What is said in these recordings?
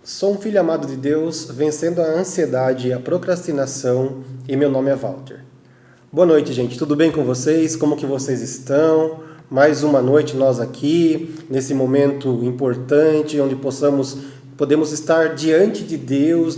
Sou um filho amado de Deus, vencendo a ansiedade e a procrastinação, e meu nome é Walter. Boa noite, gente. Tudo bem com vocês? Como que vocês estão? Mais uma noite nós aqui, nesse momento importante, onde podemos estar diante de Deus,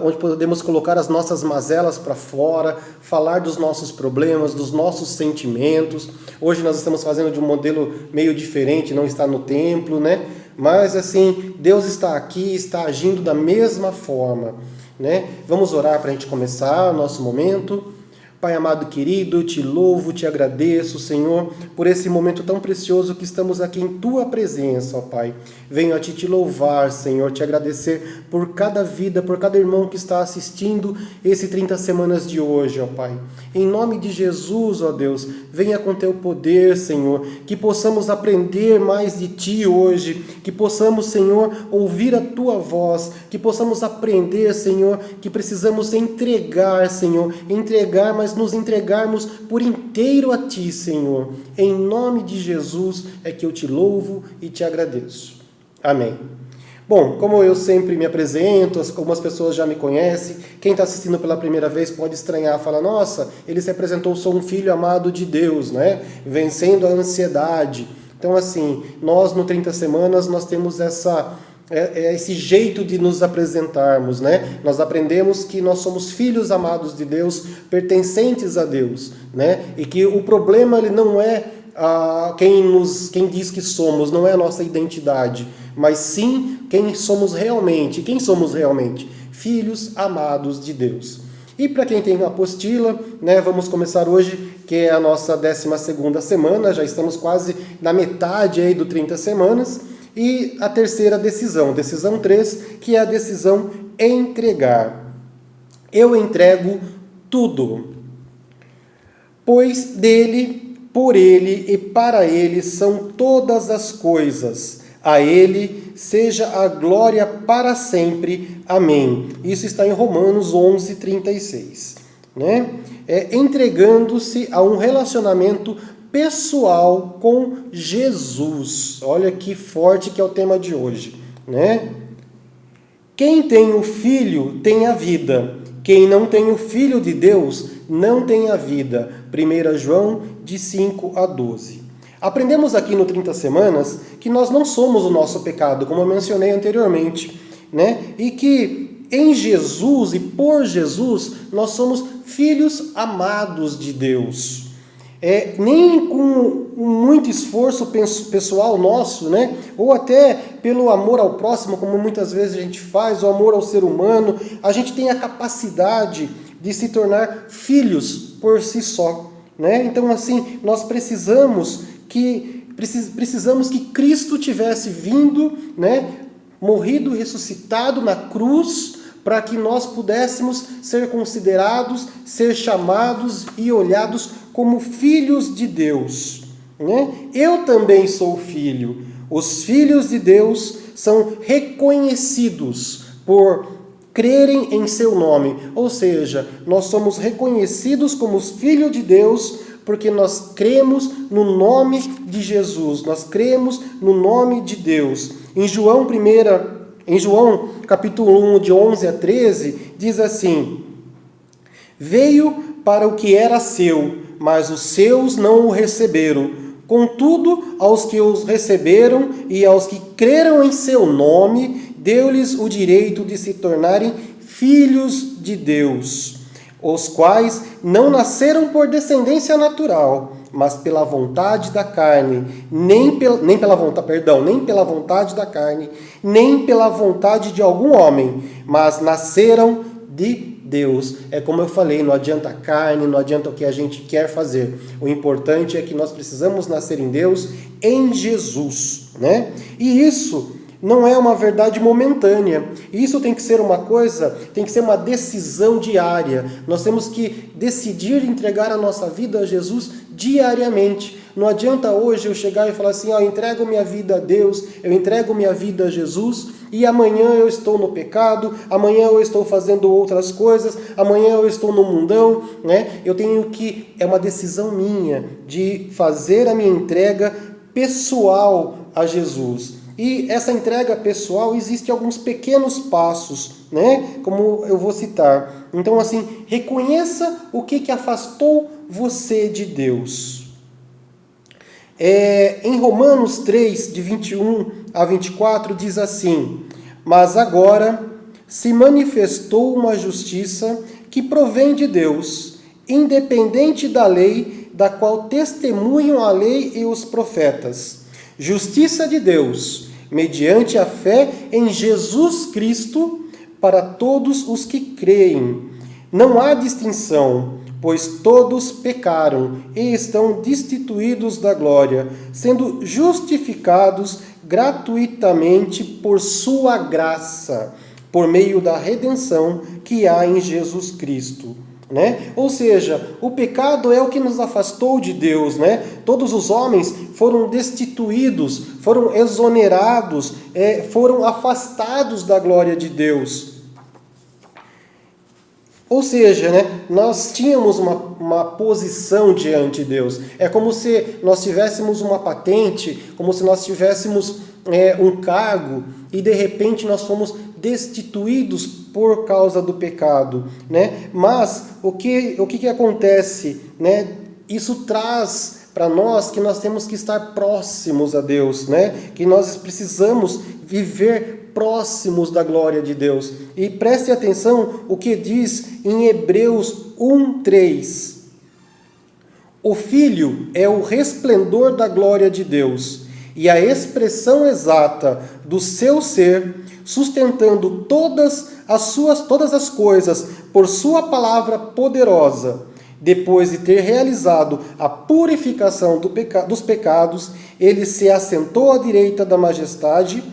onde podemos colocar as nossas mazelas para fora, falar dos nossos problemas, dos nossos sentimentos. Hoje nós estamos fazendo de um modelo meio diferente, não está no templo, né? Mas assim, Deus está aqui, está agindo da mesma forma, né? Vamos orar para a gente começar o nosso momento. Pai amado querido, te louvo, te agradeço, Senhor, por esse momento tão precioso que estamos aqui em Tua presença, ó Pai. Venho a Ti te louvar, Senhor, te agradecer por cada vida, por cada irmão que está assistindo esse 30 semanas de hoje, ó Pai. Em nome de Jesus, ó Deus, venha com Teu poder, Senhor, que possamos aprender mais de Ti hoje, que possamos, Senhor, ouvir a Tua voz, que possamos aprender, Senhor, que precisamos entregar, Senhor, mas nos entregarmos por inteiro a Ti, Senhor. Em nome de Jesus é que eu te louvo e te agradeço. Amém. Bom, como eu sempre me apresento, algumas pessoas já me conhecem, quem está assistindo pela primeira vez pode estranhar, falar, nossa, ele se apresentou, sou um filho amado de Deus, né? Vencendo a ansiedade. Então, assim, nós no 30 Semanas, nós temos esse jeito de nos apresentarmos, né? Nós aprendemos que nós somos filhos amados de Deus, pertencentes a Deus, né? E que o problema ele não é quem diz que somos, não é a nossa identidade, mas sim quem somos realmente. Quem somos realmente? Filhos amados de Deus. E para quem tem a apostila, né, vamos começar hoje, que é a nossa 12ª semana, já estamos quase na metade aí do 30 Semanas, e a terceira decisão 3, que é a decisão entregar. Eu entrego tudo, pois dele, por ele e para ele são todas as coisas. A ele seja a glória para sempre. Amém. Isso está em Romanos 11:36. Né? Entregando-se a um relacionamento pessoal com Jesus. Olha que forte que é o tema de hoje, né? Quem tem o Filho tem a vida. Quem não tem o Filho de Deus não tem a vida. 1 João de 5-12. Aprendemos aqui no 30 Semanas que nós não somos o nosso pecado, como eu mencionei anteriormente, né? E que em Jesus e por Jesus nós somos filhos amados de Deus. Nem com muito esforço pessoal nosso, né? Ou até pelo amor ao próximo, como muitas vezes a gente faz, o amor ao ser humano, a gente tem a capacidade de se tornar filhos por si só, né? Então, assim, nós precisamos que Cristo tivesse vindo, né? Morrido, ressuscitado na cruz, para que nós pudéssemos ser considerados, ser chamados e olhados como filhos de Deus, né? Eu também sou filho. Os filhos de Deus são reconhecidos por crerem em seu nome. Ou seja, nós somos reconhecidos como os filhos de Deus porque nós cremos no nome de Jesus. Nós cremos no nome de Deus. Em João capítulo 1, de 11 a 13, diz assim: veio para o que era seu, mas os seus não o receberam. Contudo, aos que os receberam e aos que creram em seu nome, deu-lhes o direito de se tornarem filhos de Deus, os quais não nasceram por descendência natural, mas pela vontade da carne, nem pela vontade da carne, nem pela vontade de algum homem, mas nasceram de Deus. É como eu falei, não adianta a carne, não adianta o que a gente quer fazer. O importante é que nós precisamos nascer em Deus, em Jesus, né? E isso não é uma verdade momentânea. Isso tem que ser uma decisão diária. Nós temos que decidir entregar a nossa vida a Jesus diariamente. Não adianta hoje eu chegar e falar assim, eu entrego minha vida a Deus, eu entrego minha vida a Jesus, e amanhã eu estou no pecado, amanhã eu estou fazendo outras coisas, amanhã eu estou no mundão, né? É uma decisão minha de fazer a minha entrega pessoal a Jesus. E essa entrega pessoal, existe alguns pequenos passos, né? Como eu vou citar. Então, assim, reconheça o que afastou você de Deus. Em Romanos 3, de 21 a 24, diz assim: mas agora se manifestou uma justiça que provém de Deus, independente da lei, da qual testemunham a lei e os profetas. Justiça de Deus, mediante a fé em Jesus Cristo, para todos os que creem. Não há distinção, pois todos pecaram e estão destituídos da glória, sendo justificados gratuitamente por sua graça, por meio da redenção que há em Jesus Cristo. Né? Ou seja, o pecado é o que nos afastou de Deus, né? Todos os homens foram destituídos, foram exonerados, foram afastados da glória de Deus. Ou seja, né, nós tínhamos uma posição diante de Deus. É como se nós tivéssemos uma patente, como se nós tivéssemos um cargo e de repente nós fomos destituídos por causa do pecado, né? Mas o que acontece, né? Isso traz para nós que nós temos que estar próximos a Deus, né? Que nós precisamos viver próximos da glória de Deus. E preste atenção o que diz em Hebreus 1:3. O Filho é o resplendor da glória de Deus e a expressão exata do seu ser, sustentando todas as coisas por sua palavra poderosa. Depois de ter realizado a purificação dos pecados, ele se assentou à direita da majestade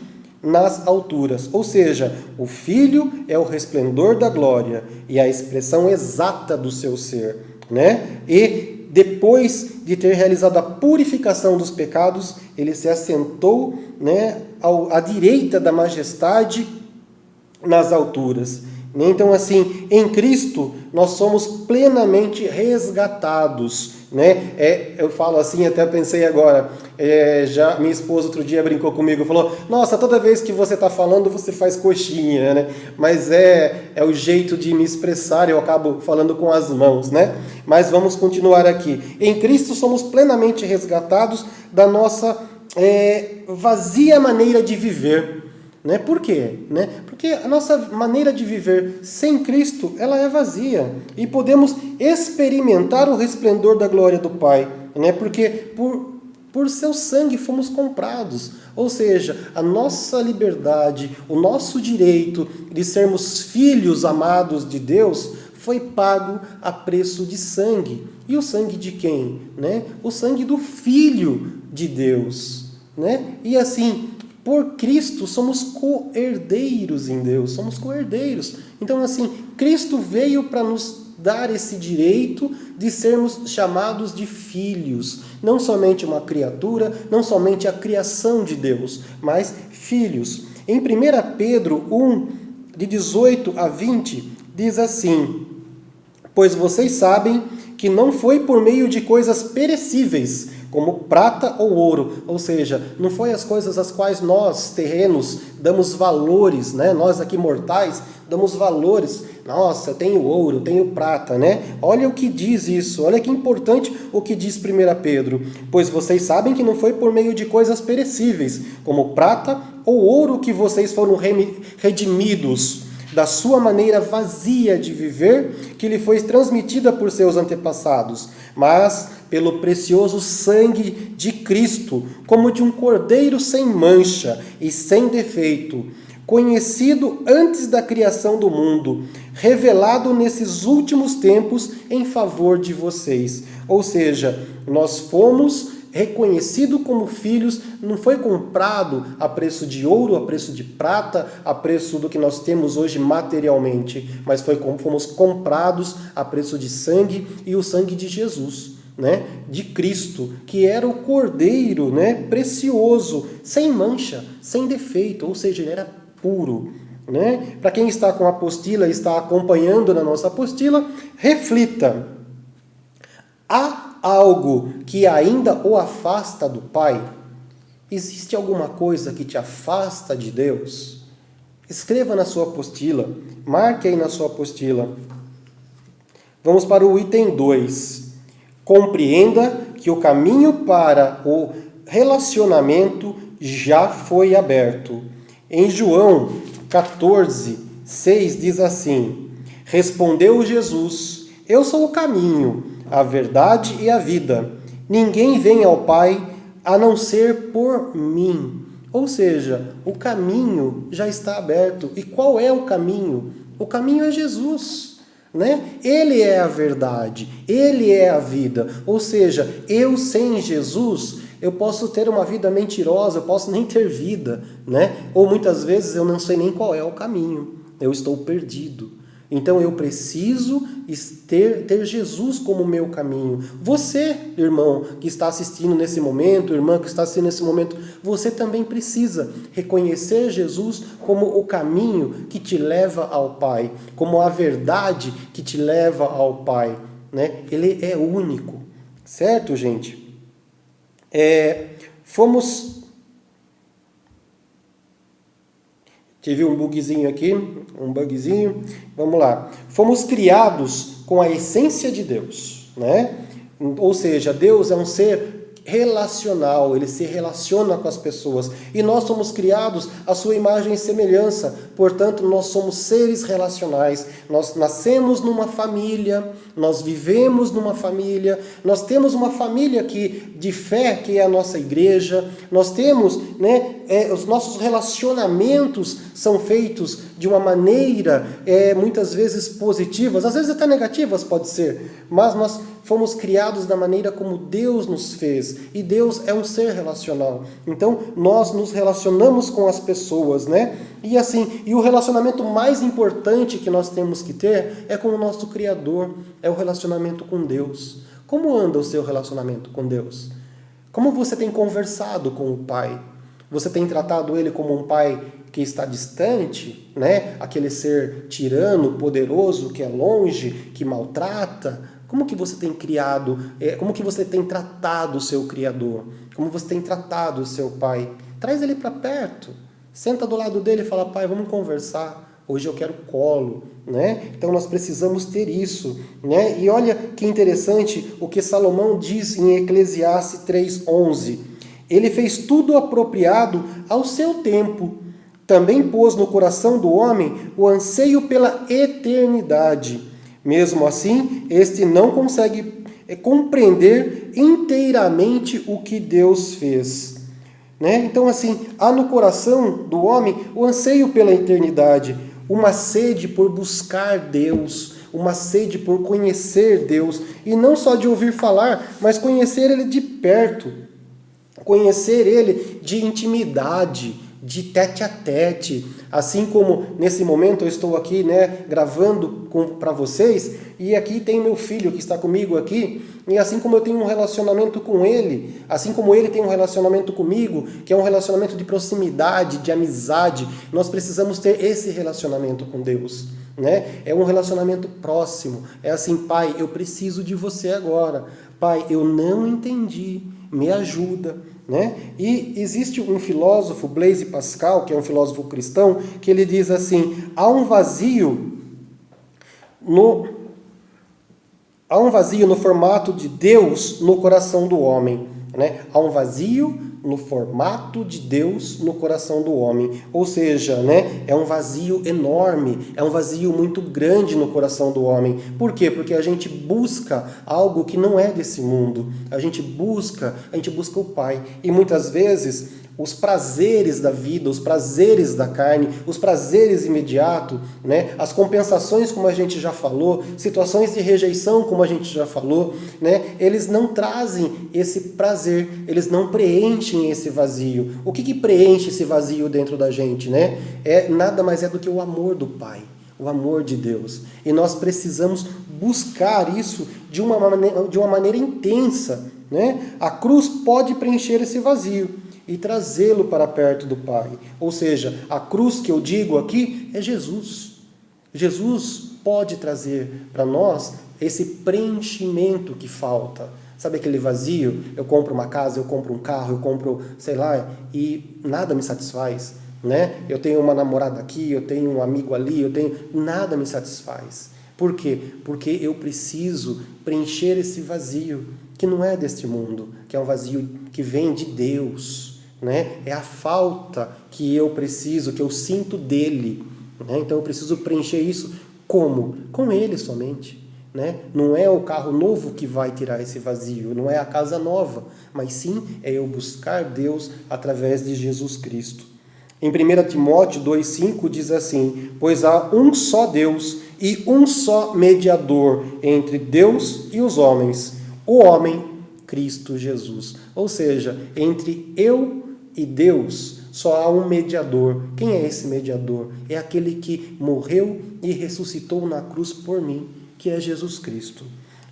nas alturas. Ou seja, o Filho é o resplendor da glória e a expressão exata do seu ser, né? E depois de ter realizado a purificação dos pecados, ele se assentou, né, à direita da majestade nas alturas. Então, assim, em Cristo, nós somos plenamente resgatados, né? Eu falo assim, até pensei agora, já minha esposa outro dia brincou comigo, falou, nossa, toda vez que você está falando, você faz coxinha, né? Mas é o jeito de me expressar, eu acabo falando com as mãos, né? Mas vamos continuar aqui. Em Cristo somos plenamente resgatados da nossa vazia maneira de viver. Né? Por quê? Né? Porque a nossa maneira de viver sem Cristo, ela é vazia. E podemos experimentar o resplendor da glória do Pai. Né? Porque por seu sangue fomos comprados. Ou seja, a nossa liberdade, o nosso direito de sermos filhos amados de Deus foi pago a preço de sangue. E o sangue de quem? Né? O sangue do Filho de Deus. Né? E assim, por Cristo somos co-herdeiros em Deus, somos co-herdeiros. Então, assim, Cristo veio para nos dar esse direito de sermos chamados de filhos. Não somente uma criatura, não somente a criação de Deus, mas filhos. Em 1 Pedro 1, de 18 a 20, diz assim: pois vocês sabem que não foi por meio de coisas perecíveis, como prata ou ouro, ou seja, não foi as coisas às quais nós, terrenos, damos valores, né? Nós aqui mortais, damos valores. Nossa, eu tenho ouro, eu tenho prata, né? Olha o que diz isso, olha que importante o que diz 1 Pedro. Pois vocês sabem que não foi por meio de coisas perecíveis, como prata ou ouro, que vocês foram redimidos da sua maneira vazia de viver, que lhe foi transmitida por seus antepassados, mas pelo precioso sangue de Cristo, como de um cordeiro sem mancha e sem defeito, conhecido antes da criação do mundo, revelado nesses últimos tempos em favor de vocês. Ou seja, nós fomos reconhecido como filhos, não foi comprado a preço de ouro, a preço de prata, a preço do que nós temos hoje materialmente, mas fomos comprados a preço de sangue, e o sangue de Jesus, né? De Cristo, que era o cordeiro, né? Precioso, sem mancha, sem defeito, ou seja, ele era puro. Né? Para quem está com a apostila e está acompanhando na nossa apostila, reflita. Há algo que ainda o afasta do Pai? Existe alguma coisa que te afasta de Deus? Escreva na sua apostila, marque aí na sua apostila. Vamos para o item 2. Compreenda que o caminho para o relacionamento já foi aberto. Em João 14, 6 diz assim: Respondeu Jesus: Eu sou o caminho, a verdade e a vida. Ninguém vem ao Pai a não ser por mim. Ou seja, o caminho já está aberto. E qual é o caminho? O caminho é Jesus, né? Ele é a verdade, Ele é a vida. Ou seja, eu sem Jesus, eu posso ter uma vida mentirosa, eu posso nem ter vida, né? Ou muitas vezes eu não sei nem qual é o caminho, eu estou perdido. Então eu preciso ter Jesus como meu caminho. Você, irmão, que está assistindo nesse momento, irmã que está assistindo nesse momento, você também precisa reconhecer Jesus como o caminho que te leva ao Pai, como a verdade que te leva ao Pai, né? Ele é único, certo, gente? Tive um bugzinho aqui, vamos lá. Fomos criados com a essência de Deus, né? Ou seja, Deus é um ser relacional, ele se relaciona com as pessoas. E nós somos criados à sua imagem e semelhança, portanto, nós somos seres relacionais. Nós nascemos numa família, nós vivemos numa família, nós temos uma família de fé, que é a nossa igreja, nós temos, né, os nossos relacionamentos são feitos de uma maneira, muitas vezes positivas, às vezes até negativas pode ser, mas nós fomos criados da maneira como Deus nos fez, e Deus é um ser relacional. Então, nós nos relacionamos com as pessoas, né? E o relacionamento mais importante que nós temos que ter é com o nosso Criador, é o relacionamento com Deus. Como anda o seu relacionamento com Deus? Como você tem conversado com o Pai? Você tem tratado Ele como um Pai que está distante, né? Aquele ser tirano, poderoso, que é longe, que maltrata? Como que você tem como que você tem tratado o seu Criador? Como você tem tratado o seu Pai? Traz ele para perto. Senta do lado dele e fala: Pai, vamos conversar. Hoje eu quero colo, né? Então nós precisamos ter isso, né? E olha que interessante o que Salomão diz em Eclesiastes 3:11. Ele fez tudo apropriado ao seu tempo. Também pôs no coração do homem o anseio pela eternidade. Mesmo assim, este não consegue compreender inteiramente o que Deus fez, né? Então, assim, há no coração do homem o anseio pela eternidade, uma sede por buscar Deus, uma sede por conhecer Deus, e não só de ouvir falar, mas conhecer Ele de perto, conhecer Ele de intimidade, de tete a tete. Assim como nesse momento eu estou aqui, né, gravando para vocês, e aqui tem meu filho que está comigo aqui, e assim como eu tenho um relacionamento com ele, assim como ele tem um relacionamento comigo, que é um relacionamento de proximidade, de amizade, nós precisamos ter esse relacionamento com Deus, né? É um relacionamento próximo. É assim: Pai, eu preciso de você agora. Pai, eu não entendi, me ajuda, né? E existe um filósofo, Blaise Pascal, que é um filósofo cristão, que ele diz assim: há um vazio no formato de Deus no coração do homem, né? Há um vazio no formato de Deus no coração do homem. Ou seja, né, é um vazio enorme, é um vazio muito grande no coração do homem. Por quê? Porque a gente busca algo que não é desse mundo. A gente busca o Pai. E muitas vezes os prazeres da vida, os prazeres da carne, os prazeres imediatos, né? As compensações, como a gente já falou, situações de rejeição, como a gente já falou, né? Eles não trazem esse prazer, eles não preenchem esse vazio. O que preenche esse vazio dentro da gente, né? Nada mais é do que o amor do Pai, o amor de Deus. E nós precisamos buscar isso de uma maneira intensa, né? A cruz pode preencher esse vazio e trazê-lo para perto do Pai. Ou seja, a cruz que eu digo aqui é Jesus. Jesus pode trazer para nós esse preenchimento que falta, Sabe aquele vazio? Eu compro uma casa, eu compro um carro, eu compro, sei lá, e nada me satisfaz, né? Eu tenho uma namorada aqui, eu tenho um amigo ali, nada me satisfaz. Por quê? Porque eu preciso preencher esse vazio, que não é deste mundo, que é um vazio que vem de Deus, né? É a falta que eu preciso, que eu sinto dele, né? Então eu preciso preencher isso como? Com ele somente. Né? Não é o carro novo que vai tirar esse vazio, não é a casa nova, mas sim é eu buscar Deus através de Jesus Cristo. Em 1 Timóteo 2,5 diz assim: pois há um só Deus e um só mediador entre Deus e os homens, o homem Cristo Jesus. Ou seja, entre eu e Deus só há um mediador. Quem é esse mediador? É aquele que morreu e ressuscitou na cruz por mim, que é Jesus Cristo.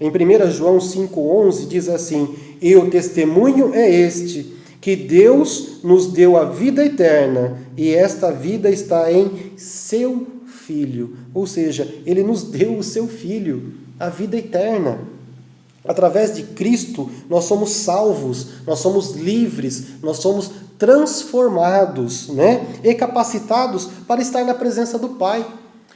Em 1 João 5,11 diz assim: e o testemunho é este, que Deus nos deu a vida eterna, e esta vida está em seu Filho. Ou seja, Ele nos deu o seu Filho, a vida eterna. Através de Cristo, nós somos salvos, nós somos livres, nós somos transformados, né? E capacitados para estar na presença do Pai.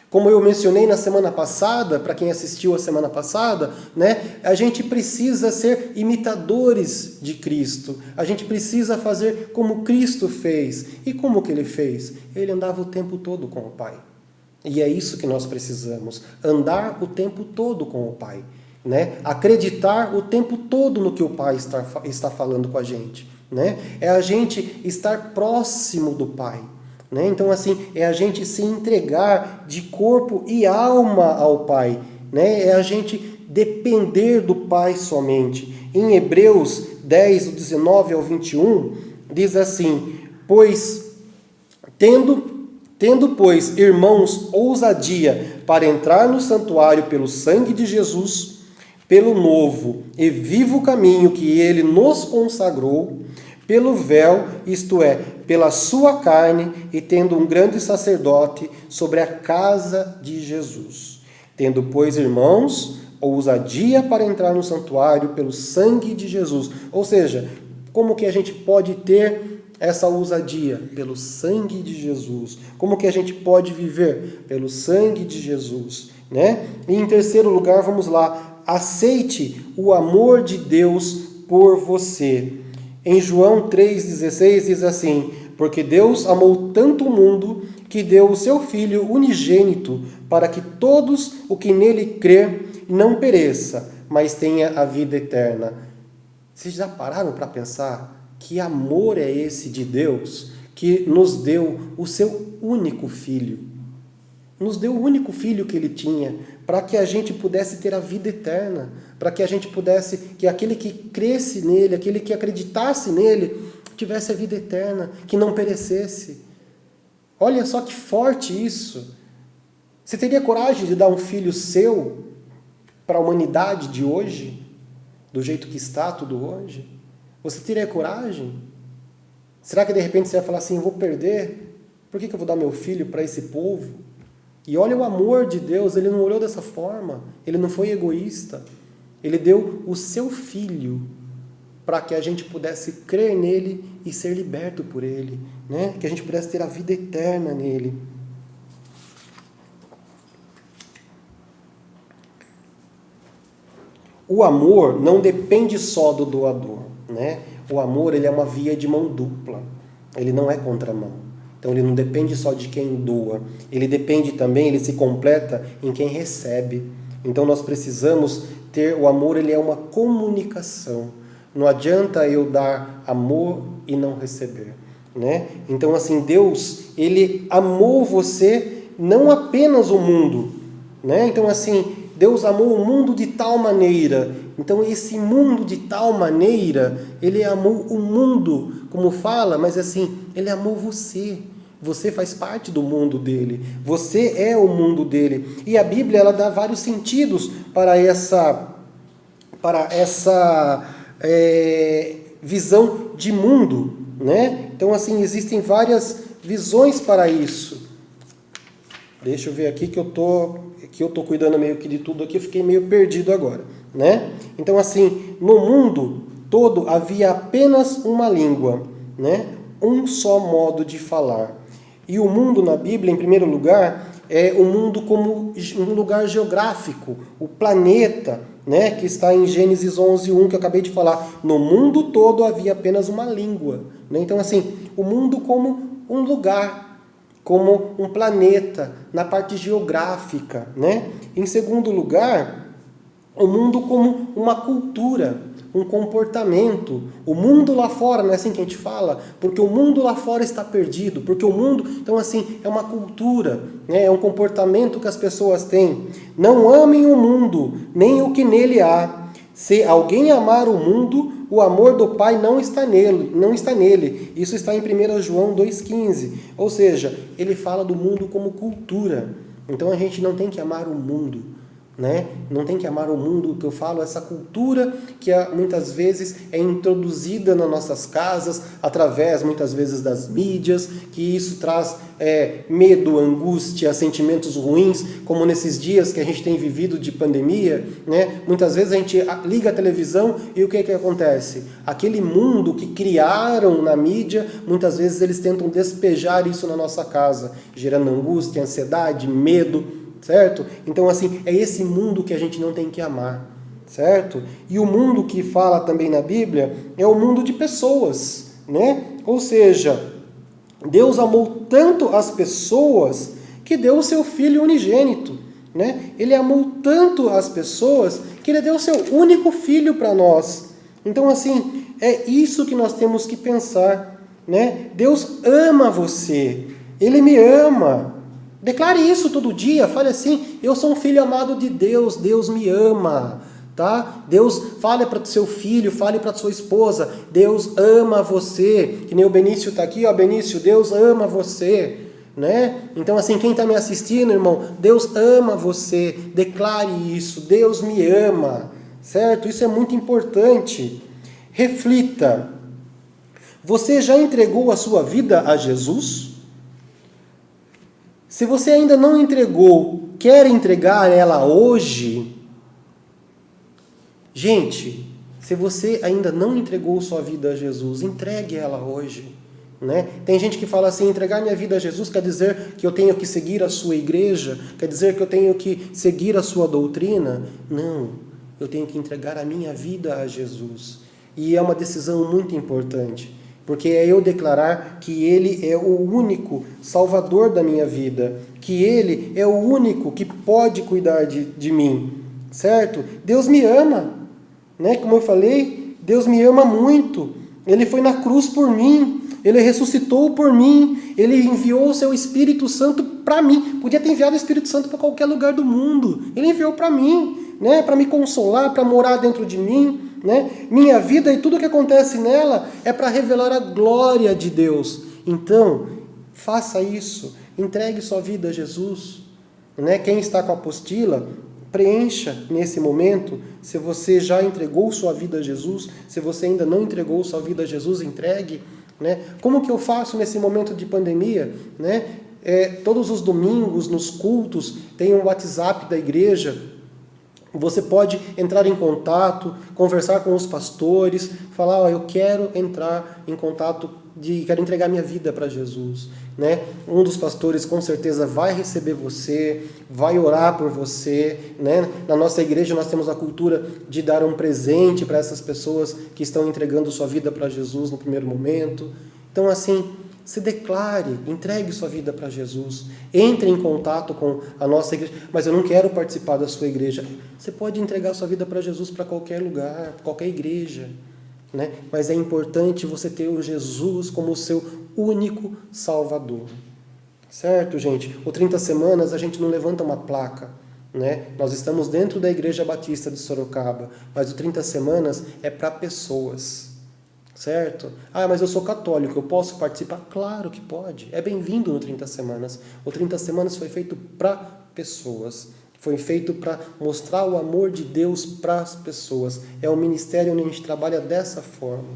Como eu mencionei na semana passada, para quem assistiu a semana passada, né, a gente precisa ser imitadores de Cristo. A gente precisa fazer como Cristo fez. E como que ele fez? Ele andava o tempo todo com o Pai. E é isso que nós precisamos, andar o tempo todo com o Pai. Né? Acreditar o tempo todo no que o Pai está falando com a gente. Né? É a gente estar próximo do Pai. Né? Então, assim, é a gente se entregar de corpo e alma ao Pai. Né? É a gente depender do Pai somente. Em Hebreus 10, do 19 ao 21, diz assim: pois, tendo, pois, irmãos, ousadia para entrar no santuário pelo sangue de Jesus, pelo novo e vivo caminho que ele nos consagrou, pelo véu, isto é, pela sua carne, e tendo um grande sacerdote sobre a casa de Jesus. Tendo, pois, irmãos, ousadia para entrar no santuário pelo sangue de Jesus. Ou seja, como que a gente pode ter essa ousadia? Pelo sangue de Jesus. Como que a gente pode viver? Pelo sangue de Jesus. Né? E em terceiro lugar, vamos lá, aceite o amor de Deus por você. Em João 3,16 diz assim: porque Deus amou tanto o mundo que deu o seu Filho unigênito para que todos o que nele crê não pereça, mas tenha a vida eterna. Vocês já pararam para pensar que amor é esse de Deus que nos deu o seu único Filho? Nos deu o único Filho que Ele tinha, para que a gente pudesse ter a vida eterna, para que a gente pudesse, que aquele que cresce nele, aquele que acreditasse nele, tivesse a vida eterna, que não perecesse. Olha só que forte isso. Você teria coragem de dar um filho seu para a humanidade de hoje, do jeito que está tudo hoje? Você teria coragem? Será que de repente você vai falar assim: eu vou perder? Por que eu vou dar meu filho para esse povo? E olha o amor de Deus, Ele não olhou dessa forma, Ele não foi egoísta. Ele deu o seu Filho para que a gente pudesse crer nele e ser liberto por Ele, né? Que a gente pudesse ter a vida eterna nele. O amor não depende só do doador, né? O amor, ele é uma via de mão dupla, ele não é contramão. Então, ele não depende só de quem doa. Ele depende também, ele se completa em quem recebe. Então, nós precisamos ter... O amor, ele é uma comunicação. Não adianta eu dar amor e não receber. Né? Então, assim, Deus, Ele amou você, não apenas o mundo. Né? Então, assim, Deus amou o mundo de tal maneira. Então, esse mundo de tal maneira, Ele amou o mundo, como fala, mas assim, Ele amou você. Você faz parte do mundo dele. Você é o mundo dele. E a Bíblia, ela dá vários sentidos para essa visão de mundo, né? Então, assim, existem várias visões para isso. Deixa eu ver aqui que eu tô cuidando meio que de tudo aqui, eu fiquei meio perdido agora. né? Então, assim, no mundo todo havia apenas uma língua, né? Um só modo de falar. E o mundo na Bíblia, em primeiro lugar, é o mundo como um lugar geográfico, o planeta, né? Que está em Gênesis 11:1, que eu acabei de falar. No mundo todo havia apenas uma língua, né? Então, assim, o mundo como um lugar, como um planeta, na parte geográfica, né? Em segundo lugar, o mundo como uma cultura, um comportamento. O mundo lá fora, não é assim que a gente fala? Porque o mundo lá fora está perdido, porque o mundo, então assim, é uma cultura, né? É um comportamento que as pessoas têm. Não amem o mundo, nem o que nele há. Se alguém amar o mundo, o amor do Pai não está nele. Isso está em 1 João 2,15. Ou seja, ele fala do mundo como cultura. Então a gente não tem que amar o mundo, né? Não tem que amar o mundo, que eu falo, essa cultura que muitas vezes é introduzida nas nossas casas, através muitas vezes das mídias, que isso traz medo, angústia, sentimentos ruins, como nesses dias que a gente tem vivido de pandemia, né? Muitas vezes a gente liga a televisão e o que acontece? Aquele mundo que criaram na mídia, muitas vezes eles tentam despejar isso na nossa casa, gerando angústia, ansiedade, medo, certo? Então, assim, é esse mundo que a gente não tem que amar, certo? E o mundo que fala também na Bíblia é o mundo de pessoas, né? Ou seja, Deus amou tanto as pessoas que deu o seu Filho unigênito, né? Ele amou tanto as pessoas que ele deu o seu único Filho para nós. Então, assim, é isso que nós temos que pensar, né? Deus ama você, Ele me ama. Declare isso todo dia, fale assim: eu sou um filho amado de Deus, Deus me ama, tá? Deus, fale para o seu filho, fale para a sua esposa, Deus ama você, que nem o Benício está aqui, ó, Benício, Deus ama você, né? Então, assim, quem está me assistindo, irmão, Deus ama você, declare isso, Deus me ama, certo? Isso é muito importante. Reflita, você já entregou a sua vida a Jesus? Se você ainda não entregou, quer entregar ela hoje? Gente, se você ainda não entregou sua vida a Jesus, entregue ela hoje, né? Tem gente que fala assim: entregar minha vida a Jesus quer dizer que eu tenho que seguir a sua igreja, quer dizer que eu tenho que seguir a sua doutrina. Não, eu tenho que entregar a minha vida a Jesus. E é uma decisão muito importante, porque é eu declarar que Ele é o único Salvador da minha vida, que Ele é o único que pode cuidar de mim, certo? Deus me ama, né? Como eu falei, Deus me ama muito. Ele foi na cruz por mim, Ele ressuscitou por mim, Ele enviou o seu Espírito Santo para mim. Podia ter enviado o Espírito Santo para qualquer lugar do mundo, Ele enviou para mim, né? Para me consolar, para morar dentro de mim, né? Minha vida e tudo que acontece nela é para revelar a glória de Deus. Então, faça isso, entregue sua vida a Jesus, né? Quem está com a apostila, preencha nesse momento, se você já entregou sua vida a Jesus, se você ainda não entregou sua vida a Jesus, entregue, né? Como que eu faço nesse momento de pandemia, né? Todos os domingos, nos cultos, tem um WhatsApp da igreja. Você pode entrar em contato, conversar com os pastores, falar: eu quero entrar em contato, quero entregar minha vida para Jesus, né? Um dos pastores com certeza vai receber você, vai orar por você, né? Na nossa igreja nós temos a cultura de dar um presente para essas pessoas que estão entregando sua vida para Jesus no primeiro momento. Então, assim, se declare, entregue sua vida para Jesus, entre em contato com a nossa igreja. Mas eu não quero participar da sua igreja. Você pode entregar sua vida para Jesus para qualquer lugar, qualquer igreja, né? Mas é importante você ter o Jesus como o seu único Salvador, certo, gente? O 30 Semanas a gente não levanta uma placa, né? Nós estamos dentro da Igreja Batista de Sorocaba, mas o 30 Semanas é para pessoas, certo? Ah, mas eu sou católico, eu posso participar? Claro que pode. É bem-vindo no 30 Semanas. O 30 Semanas foi feito para pessoas. Foi feito para mostrar o amor de Deus para as pessoas. É um ministério onde a gente trabalha dessa forma.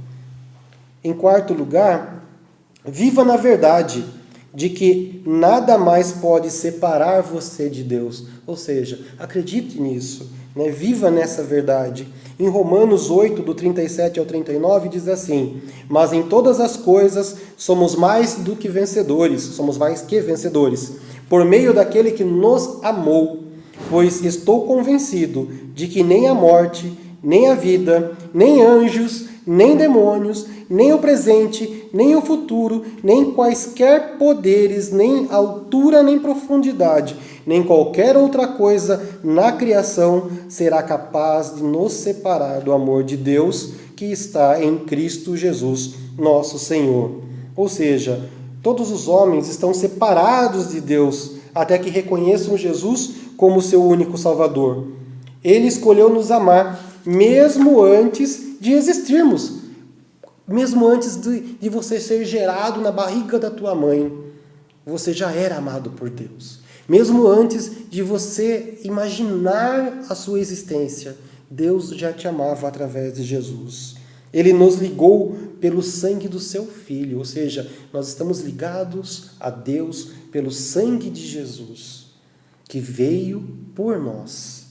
Em quarto lugar, viva na verdade de que nada mais pode separar você de Deus. Ou seja, acredite nisso. né? Viva nessa verdade. Em Romanos 8, do 37 ao 39, diz assim: mas em todas as coisas somos mais que vencedores, por meio daquele que nos amou, pois estou convencido de que nem a morte, nem a vida, nem anjos, nem demônios, nem o presente, nem o futuro, nem quaisquer poderes, nem altura, nem profundidade, nem qualquer outra coisa na criação será capaz de nos separar do amor de Deus que está em Cristo Jesus, nosso Senhor. Ou seja, todos os homens estão separados de Deus até que reconheçam Jesus como seu único Salvador. Ele escolheu nos amar mesmo antes de existirmos. Mesmo antes de você ser gerado na barriga da tua mãe, você já era amado por Deus. Mesmo antes de você imaginar a sua existência, Deus já te amava através de Jesus. Ele nos ligou pelo sangue do seu Filho, ou seja, nós estamos ligados a Deus pelo sangue de Jesus, que veio por nós.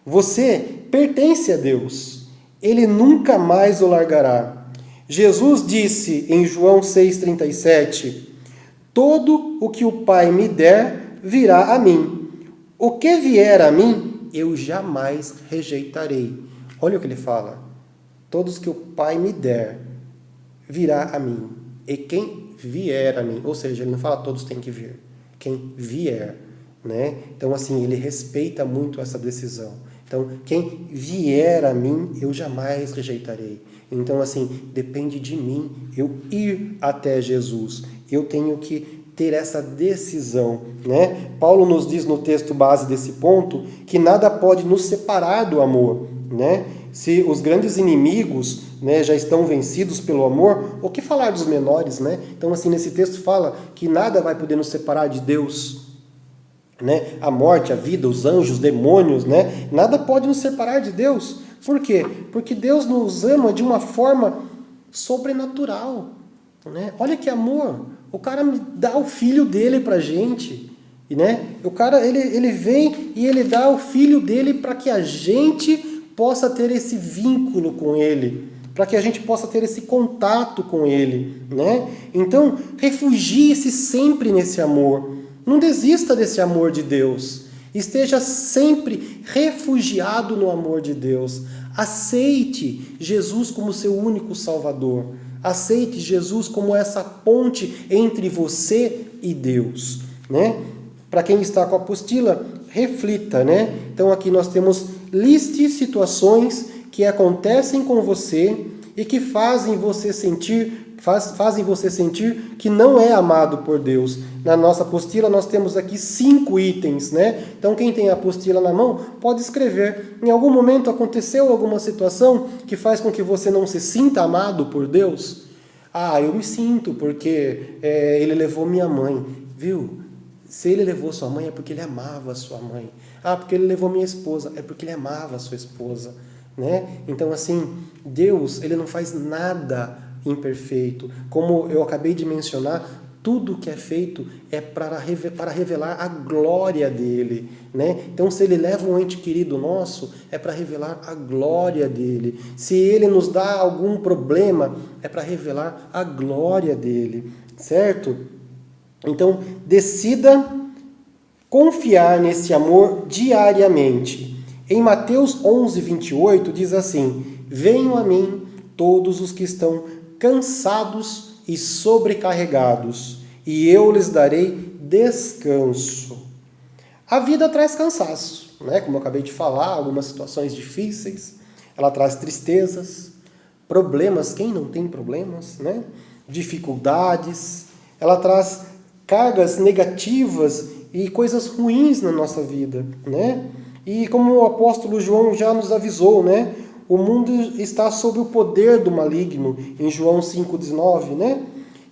Você pertence a Deus. Ele nunca mais o largará. Jesus disse em João 6,37: todo o que o Pai me der virá a mim. O que vier a mim, eu jamais rejeitarei. Olha o que ele fala. Todos que o Pai me der virá a mim. E quem vier a mim, ou seja, ele não fala todos têm que vir. Quem vier, né? Então, assim, ele respeita muito essa decisão. Então, quem vier a mim, eu jamais rejeitarei. Então, assim, depende de mim eu ir até Jesus. Eu tenho que ter essa decisão, né? Paulo nos diz no texto base desse ponto que nada pode nos separar do amor, né? Se os grandes inimigos, né, já estão vencidos pelo amor, o que falar dos menores, né? Então, assim, nesse texto fala que nada vai poder nos separar de Deus, né? A morte, a vida, os anjos, os demônios, né? Nada pode nos separar de Deus. Por quê? Porque Deus nos ama de uma forma sobrenatural, né? Olha que amor! O cara me dá o filho dele pra gente, né? O cara, ele vem e ele dá o filho dele para que a gente possa ter esse vínculo com ele, para que a gente possa ter esse contato com ele, né? Então, refugie-se sempre nesse amor. Não desista desse amor de Deus. Esteja sempre refugiado no amor de Deus. Aceite Jesus como seu único Salvador. Aceite Jesus como essa ponte entre você e Deus, né? Para quem está com a apostila, reflita, né? Então aqui nós temos liste situações que acontecem com você e que fazem você sentir que não é amado por Deus. Na nossa apostila nós temos aqui 5 itens, né? Então quem tem a apostila na mão pode escrever. Em algum momento aconteceu alguma situação que faz com que você não se sinta amado por Deus? Ah, eu me sinto porque ele levou minha mãe, viu? Se ele levou sua mãe é porque ele amava a sua mãe. Ah, porque ele levou minha esposa, é porque ele amava a sua esposa, né? Então assim, Deus, ele não faz nada imperfeito. Como eu acabei de mencionar, tudo que é feito é para revelar a glória dele, né? Então, se ele leva um ente querido nosso, é para revelar a glória dele. Se ele nos dá algum problema, é para revelar a glória dele, certo? Então, decida confiar nesse amor diariamente. Em Mateus 11:28 diz assim: venham a mim todos os que estão cansados e sobrecarregados, e eu lhes darei descanso. A vida traz cansaço, né? Como eu acabei de falar, algumas situações difíceis, ela traz tristezas, problemas, quem não tem problemas, né? Dificuldades, ela traz cargas negativas e coisas ruins na nossa vida, né? E como o apóstolo João já nos avisou, né? O mundo está sob o poder do maligno, em João 5,19, né?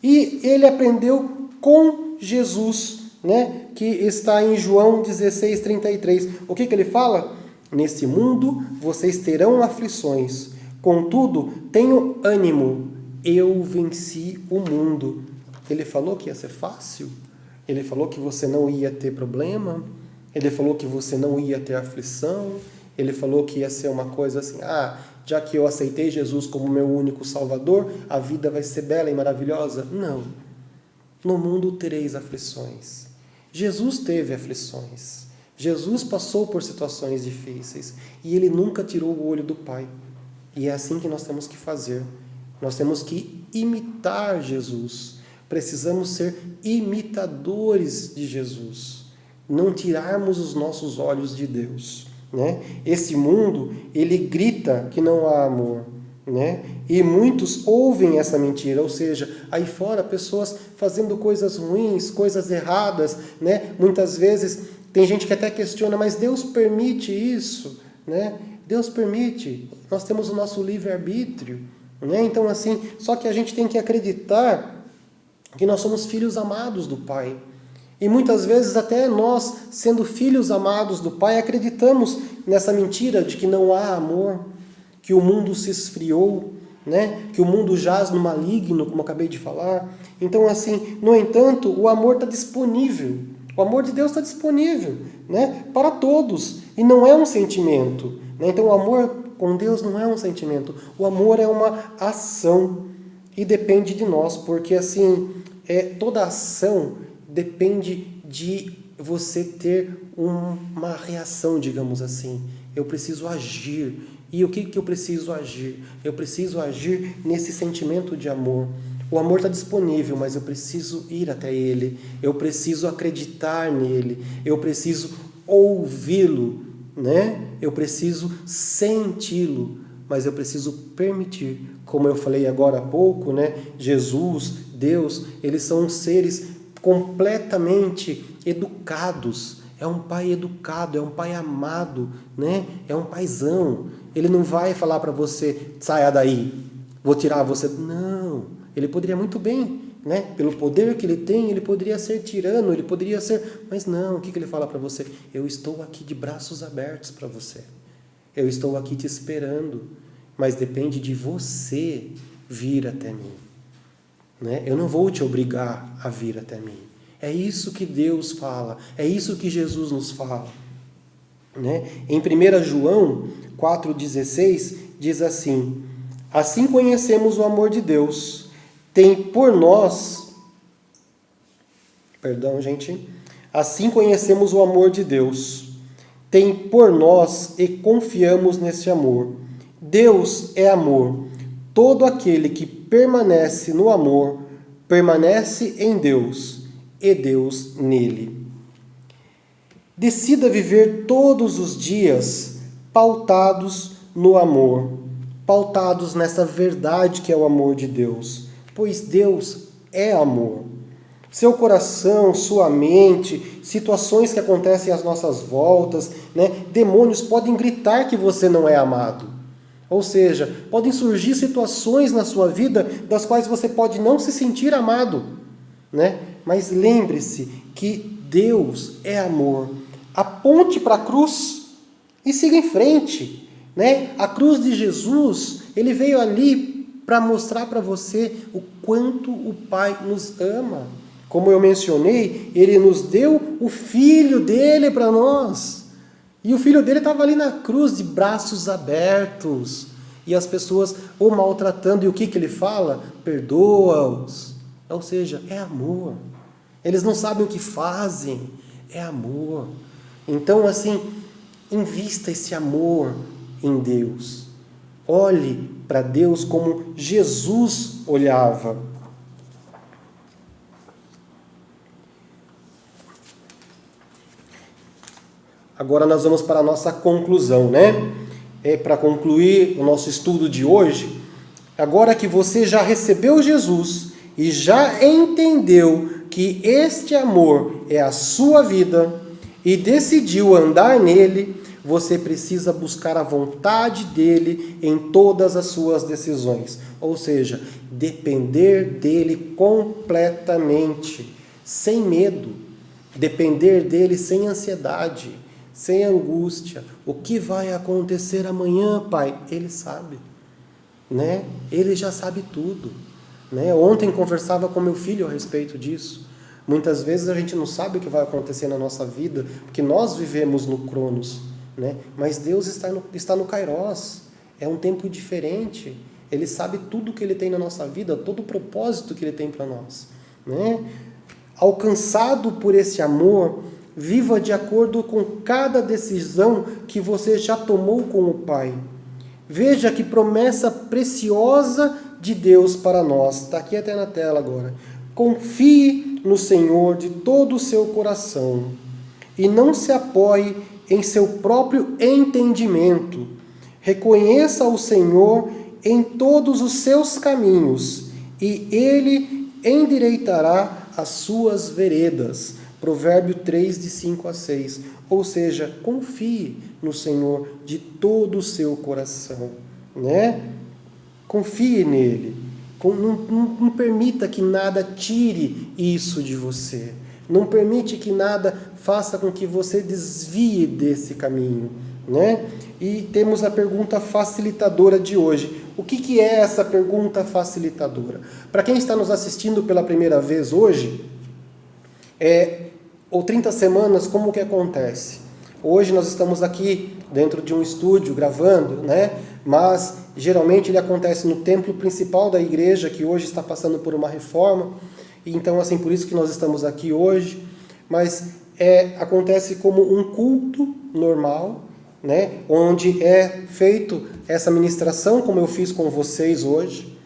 E ele aprendeu com Jesus, né? Que está em João 16,33. O que ele fala? Nesse mundo vocês terão aflições, contudo, tenham ânimo, eu venci o mundo. Ele falou que ia ser fácil? Ele falou que você não ia ter problema? Ele falou que você não ia ter aflição? Ele falou que ia ser uma coisa assim, já que eu aceitei Jesus como meu único Salvador, a vida vai ser bela e maravilhosa. Não. No mundo tereis aflições. Jesus teve aflições. Jesus passou por situações difíceis e ele nunca tirou o olho do Pai. E é assim que nós temos que fazer. Nós temos que imitar Jesus. Precisamos ser imitadores de Jesus. Não tirarmos os nossos olhos de Deus. Né? Esse mundo, ele grita que não há amor. Né? E muitos ouvem essa mentira, ou seja, aí fora pessoas fazendo coisas ruins, coisas erradas. Né? Muitas vezes tem gente que até questiona, mas Deus permite isso? Né? Deus permite. Nós temos o nosso livre-arbítrio. Né? Então, assim, só que a gente tem que acreditar que nós somos filhos amados do Pai. E muitas vezes até nós, sendo filhos amados do Pai, acreditamos nessa mentira de que não há amor, que o mundo se esfriou, né? Que o mundo jaz no maligno, como eu acabei de falar. Então, assim, no entanto, o amor está disponível. O amor de Deus está disponível, né? Para todos. E não é um sentimento. Né? Então, o amor com Deus não é um sentimento. O amor é uma ação. E depende de nós, porque assim, toda ação depende de você ter uma reação, digamos assim. Eu preciso agir. E o que eu preciso agir? Eu preciso agir nesse sentimento de amor. O amor está disponível, mas eu preciso ir até ele. Eu preciso acreditar nele. Eu preciso ouvi-lo, né? Eu preciso senti-lo, mas eu preciso permitir. Como eu falei agora há pouco, né? Jesus, Deus, eles são seres completamente educados. É um pai educado, é um pai amado, né? É um paizão. Ele não vai falar para você, saia daí, vou tirar você. Não, ele poderia muito bem, né? Pelo poder que ele tem, ele poderia ser tirano, ele poderia ser... Mas não, o que ele fala para você? Eu estou aqui de braços abertos para você. Eu estou aqui te esperando. Mas depende de você vir até mim. Né? Eu não vou te obrigar a vir até mim. É isso que Deus fala. É isso que Jesus nos fala. Né? Em 1 João 4,16 diz assim: assim conhecemos o amor de Deus. Tem por nós... Perdão, gente. Assim conhecemos o amor de Deus. Tem por nós e confiamos nesse amor. Deus é amor. Todo aquele que permanece no amor, permanece em Deus, e Deus nele. Decida viver todos os dias pautados no amor, pautados nessa verdade que é o amor de Deus, pois Deus é amor. Seu coração, sua mente, situações que acontecem às nossas voltas, né? Demônios podem gritar que você não é amado. Ou seja, podem surgir situações na sua vida das quais você pode não se sentir amado, né? Mas lembre-se que Deus é amor. Aponte para a cruz e siga em frente, né? A cruz de Jesus, ele veio ali para mostrar para você o quanto o Pai nos ama. Como eu mencionei, ele nos deu o Filho dele para nós. E o Filho dele estava ali na cruz de braços abertos. E as pessoas o maltratando. E o que ele fala? Perdoa-os. Ou seja, é amor. Eles não sabem o que fazem. É amor. Então, assim, invista esse amor em Deus. Olhe para Deus como Jesus olhava. Agora nós vamos para a nossa conclusão, né? Para concluir o nosso estudo de hoje, agora que você já recebeu Jesus e já entendeu que este amor é a sua vida e decidiu andar nele, você precisa buscar a vontade dele em todas as suas decisões. Ou seja, depender dele completamente, sem medo, depender dele sem ansiedade, sem angústia. O que vai acontecer amanhã, Pai? Ele sabe, né? Ele já sabe tudo, né? Ontem conversava com meu filho a respeito disso. Muitas vezes a gente não sabe o que vai acontecer na nossa vida, porque nós vivemos no Cronos, né? Mas Deus está no Kairos, é um tempo diferente. Ele sabe tudo o que Ele tem na nossa vida, todo o propósito que Ele tem para nós, né? Alcançado por esse amor, viva de acordo com cada decisão que você já tomou com o Pai. Veja que promessa preciosa de Deus para nós. Está aqui até na tela agora. Confie no Senhor de todo o seu coração e não se apoie em seu próprio entendimento. Reconheça o Senhor em todos os seus caminhos e Ele endireitará as suas veredas. Provérbio 3, de 5 a 6. Ou seja, confie no Senhor de todo o seu coração, né? Confie nele. Não permita que nada tire isso de você. Não permite que nada faça com que você desvie desse caminho, né? E temos a pergunta facilitadora de hoje. O que é essa pergunta facilitadora? Para quem está nos assistindo pela primeira vez hoje, ou 30 semanas, como que acontece? Hoje nós estamos aqui dentro de um estúdio gravando, né? Mas geralmente ele acontece no templo principal da igreja, que hoje está passando por uma reforma. E então, assim, por isso que nós estamos aqui hoje. Mas acontece como um culto normal, né? Onde é feito essa ministração, como eu fiz com vocês hoje.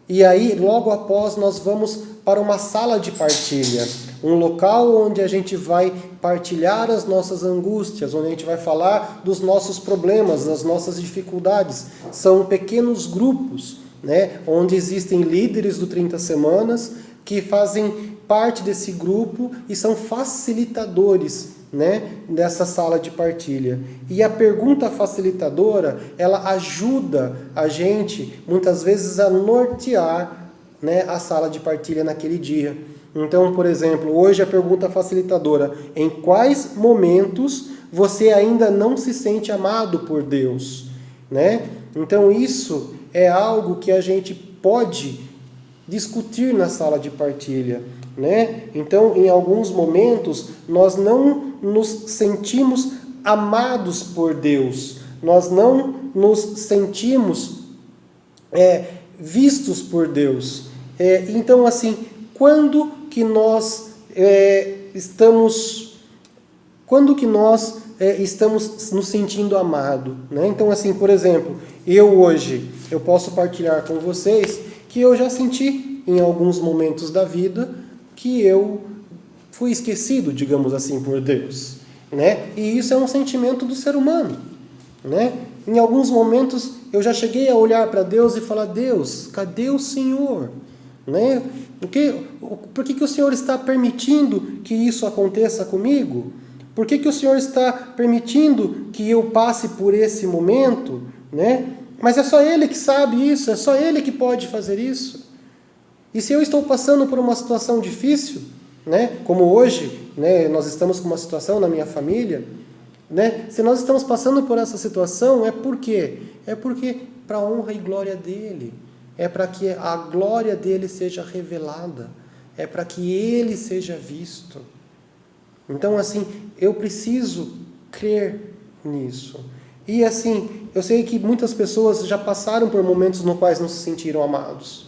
E aí, logo após, nós vamos para uma sala de partilha, um local onde a gente vai partilhar as nossas angústias, onde a gente vai falar dos nossos problemas, das nossas dificuldades. São pequenos grupos, né, onde existem líderes do 30 Semanas que fazem parte desse grupo e são facilitadores, né, dessa sala de partilha. E a pergunta facilitadora, ela ajuda a gente, muitas vezes, a nortear, né, a sala de partilha naquele dia. Então, por exemplo, hoje a pergunta facilitadora: em quais momentos você ainda não se sente amado por Deus, né? Então, isso é algo que a gente pode discutir na sala de partilha, né? Então, em alguns momentos, nós não nos sentimos amados por Deus, nós não nos sentimos vistos por Deus. Então, assim, quando que nós estamos nos sentindo amados, né? Então, assim, por exemplo, hoje eu posso partilhar com vocês que eu já senti em alguns momentos da vida que eu fui esquecido, digamos assim, por Deus, né? E isso é um sentimento do ser humano, né? Em alguns momentos eu já cheguei a olhar para Deus e falar: Deus, cadê o Senhor? Né? Por que o Senhor está permitindo que isso aconteça comigo? Por que o Senhor está permitindo que eu passe por esse momento? Né? Mas é só Ele que sabe isso, é só Ele que pode fazer isso. E se eu estou passando por uma situação difícil, né, como hoje, né, nós estamos com uma situação na minha família, né, se nós estamos passando por essa situação, por quê? É porque para a honra e glória dEle. É para que a glória dele seja revelada. É para que ele seja visto. Então, assim, eu preciso crer nisso. E, assim, eu sei que muitas pessoas já passaram por momentos nos quais não se sentiram amados.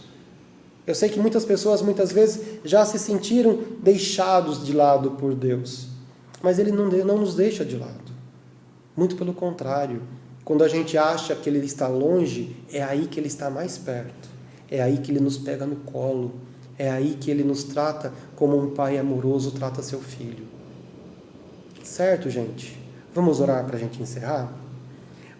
Eu sei que muitas pessoas, muitas vezes, já se sentiram deixados de lado por Deus. Mas Ele não nos deixa de lado. Muito pelo contrário. Quando a gente acha que Ele está longe, é aí que Ele está mais perto. É aí que Ele nos pega no colo. É aí que Ele nos trata como um pai amoroso trata seu filho. Certo, gente? Vamos orar para a gente encerrar?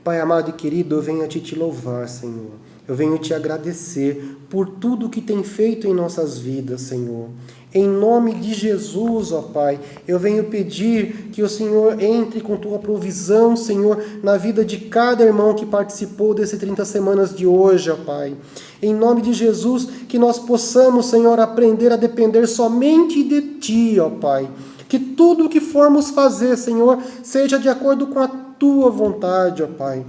Pai amado e querido, eu venho a Ti te louvar, Senhor. Eu venho te agradecer por tudo que tem feito em nossas vidas, Senhor. Em nome de Jesus, ó Pai, eu venho pedir que o Senhor entre com Tua provisão, Senhor, na vida de cada irmão que participou desse 30 Semanas de hoje, ó Pai. Em nome de Jesus, que nós possamos, Senhor, aprender a depender somente de Ti, ó Pai. Que tudo o que formos fazer, Senhor, seja de acordo com a Tua vontade, ó Pai.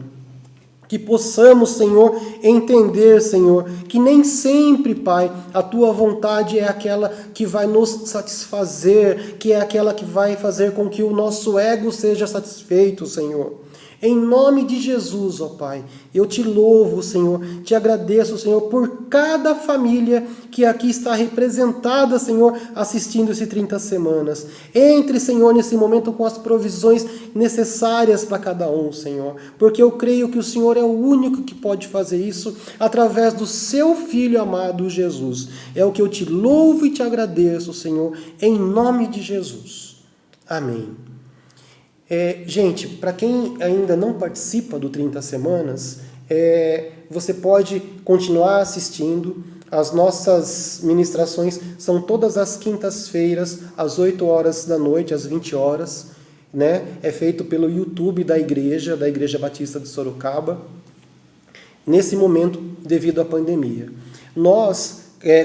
Que possamos, Senhor, entender, Senhor, que nem sempre, Pai, a Tua vontade é aquela que vai nos satisfazer, que é aquela que vai fazer com que o nosso ego seja satisfeito, Senhor. Em nome de Jesus, ó Pai, eu te louvo, Senhor, te agradeço, Senhor, por cada família que aqui está representada, Senhor, assistindo esse 30 semanas. Entre, Senhor, nesse momento com as provisões necessárias para cada um, Senhor, porque eu creio que o Senhor é o único que pode fazer isso através do seu Filho amado Jesus. É o que eu te louvo e te agradeço, Senhor, em nome de Jesus. Amém. Gente, para quem ainda não participa do 30 Semanas, você pode continuar assistindo. As nossas ministrações são todas as quintas-feiras, às 8 horas da noite, às 20 horas. Né? É feito pelo YouTube da Igreja Batista de Sorocaba, nesse momento devido à pandemia. Nós,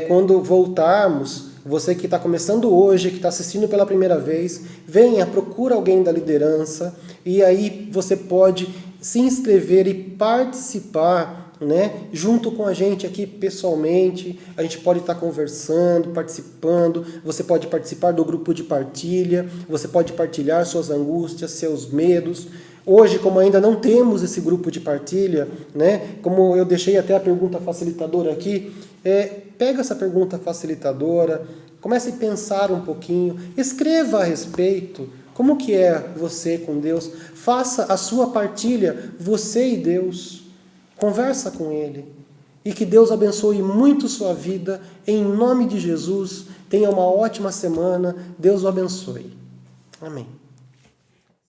quando voltarmos, você que está começando hoje, que está assistindo pela primeira vez, venha, procura alguém da liderança e aí você pode se inscrever e participar, né, junto com a gente aqui pessoalmente. A gente pode estar conversando, participando, você pode participar do grupo de partilha, você pode partilhar suas angústias, seus medos. Hoje, como ainda não temos esse grupo de partilha, né, como eu deixei até a pergunta facilitadora aqui, pega essa pergunta facilitadora, comece a pensar um pouquinho, escreva a respeito, como que é você com Deus, faça a sua partilha, você e Deus, conversa com Ele, e que Deus abençoe muito sua vida, em nome de Jesus, tenha uma ótima semana, Deus o abençoe. Amém.